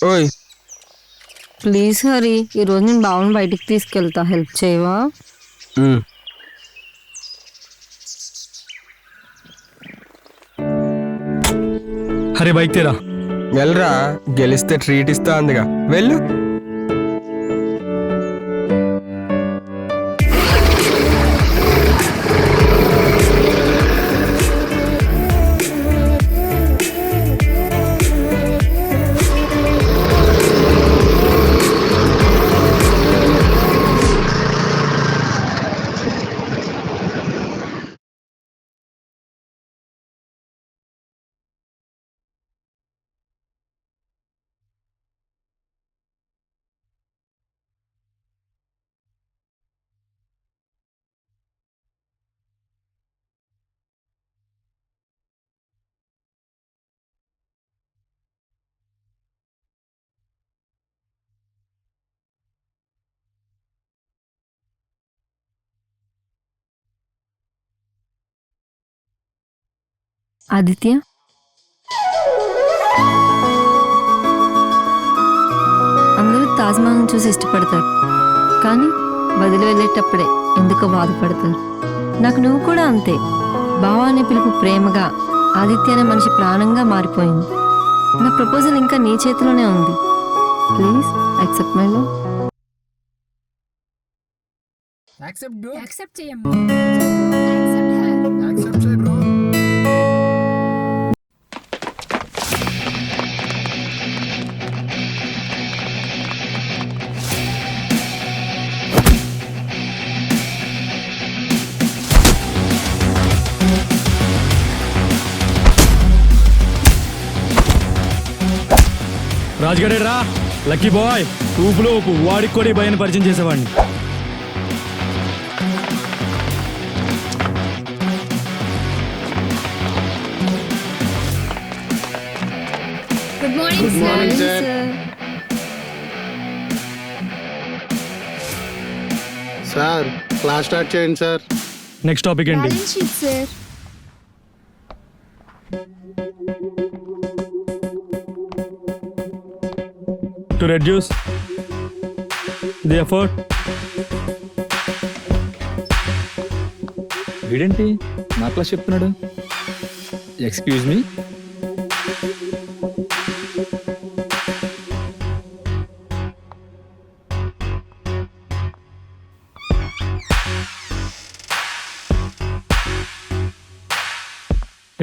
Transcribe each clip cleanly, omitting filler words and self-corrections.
ఓయ్ ప్లీజ్ హరి, ఈరోజు నేను బావని బయటికి తీసుకెళ్తా, హెల్ప్ చేయవా? హరి బైక్ తీరా. వెళ్ళరా, గెలిస్తే ట్రీట్ ఇస్తా అందుగా, వెళ్ళు. ఆదిత్య, అందరూ తాజ్మహల్ని చూసి ఇష్టపడతారు, కానీ వదిలి వెళ్ళేటప్పుడే ఎందుకో బాధపడతారు. నాకు నువ్వు కూడా అంతే. బావ అనే పిలుపు ప్రేమగా, ఆదిత్య అనే మనిషి ప్రాణంగా మారిపోయింది. నా ప్రపోజల్ ఇంకా నీ చేతిలోనే ఉంది. Please accept my love. Accept చేయమ్మా. యాక్సెప్ట్ చేయి బ్రో. రాజుగడే రా, లక్కీ బాయ్. ఊపులో ఊపు, వాడికి కూడా ఈ భయాన్ని పరిచయం చేసేవాడిని. Good morning sir. Sir class start చేయండి సార్. నెక్స్ట్ టాపిక్ ఏంటి? Balance sheet sir. To reduce the effort. వీడేంటి నా క్లాస్ చెప్తున్నాడు? Excuse me.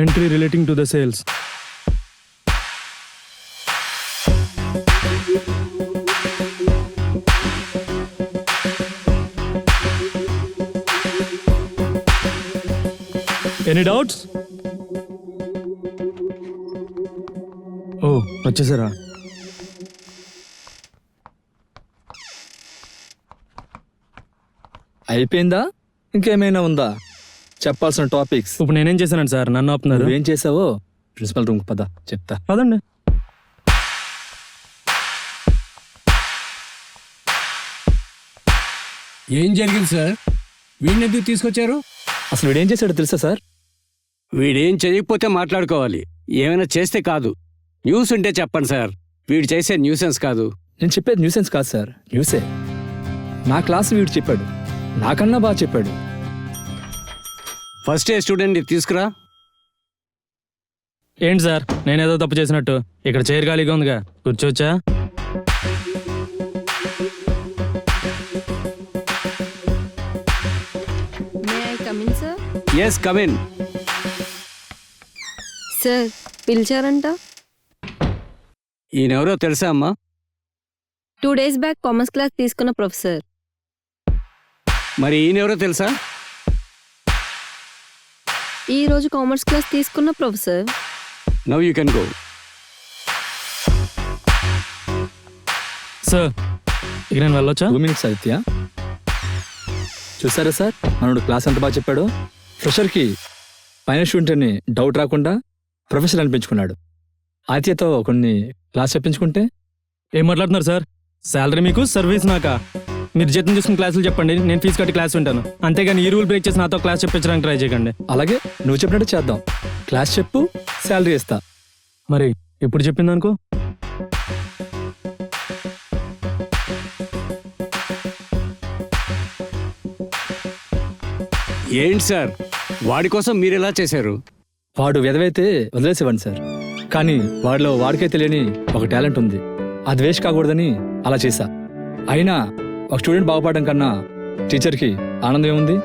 Entry relating to the sales. Any doubts? ఓ వచ్చేసారా? అయిపోయిందా? ఇంకేమైనా ఉందా చెప్పాల్సిన టాపిక్స్? ఇప్పుడు నేనేం చేశానండి సార్, నన్ను ఆపుతున్నారు? నువ్వేం చేసావో ప్రిన్సిపల్ రూమ్ పద, చెప్తా. పదండి. ఏం జరిగింది సార్? వీడిని ఎందుకు తీసుకొచ్చారు? అసలు వీడేం చేశాడో తెలుసా సార్? వీడేం చేయకపోతే మాట్లాడుకోవాలి, ఏమైనా చేస్తే కాదు. న్యూస్ ఉంటే చెప్పండి సార్. వీడు చేసే న్యూసెన్స్ కాదు. నేను చెప్పేది న్యూసెన్స్ కాదు సార్, న్యూసే. నా క్లాస్ వీడు చెప్పాడు, నాకన్నా బాగా చెప్పాడు. ఫస్ట్ ఇయర్ స్టూడెంట్ని తీసుకురా. ఏంటి సార్, నేనేదో తప్పు చేసినట్టు? ఇక్కడ చైర్ ఖాళీగా ఉందిగా, కూర్చోవచ్చా? May I come in sir? Yes come in. Sir పిలిచారంట. ఈయనెవరో తెలుసా అమ్మా? 2 days బ్యాక్ కామర్స్ క్లాస్ తీసుకున్న ప్రొఫెసర్. మరి ఈయనెవరో తెలుసా? ఈ రోజు కామర్స్ క్లాస్ తీసుకున్న professor. Now you can go. Sir ఇక నేను వెళ్ళొచ్చా? 2 minutes ఆదిత్య. చూసారా సార్ మనోడు క్లాస్ ఎంత బాగా చెప్పాడు? ఫ్రెషర్కి పైన స్టూడెంట్ని డౌట్ రాకుండా ప్రొఫెసర్ అనిపించుకున్నాడు. ఆదిత్యతో కొన్ని క్లాస్ చెప్పించుకుంటే. ఏం మాట్లాడుతున్నారు సార్? శాలరీ మీకు, సర్వీస్ నాకా? మీరు జీతం తీసుకుని క్లాసులు చెప్పండి, నేను ఫీజు కట్టి క్లాస్ వింటాను. అంతేగాని ఈ రూల్ బ్రేక్ చేసి నాతో క్లాస్ చెప్పించడానికి ట్రై చేయకండి. అలాగే నువ్వు చెప్పినట్టు చేద్దాం. క్లాస్ చెప్పు, శాలరీ ఇస్తా. మరి ఇప్పుడు చెప్పింది అనుకో. ఏంటి సార్ వాడి కోసం మీరు ఎలా చేశారు? వాడు వెదవైతే వదిలేసేవాడిని సార్, కానీ వాడిలో వాడికే తెలియని ఒక టాలెంట్ ఉంది. అది వేస్ట్ కాకూడదని అలా చేశా. అయినా ఒక స్టూడెంట్ బాగుపడడం కన్నా టీచర్కి ఆనందం ఏముంది?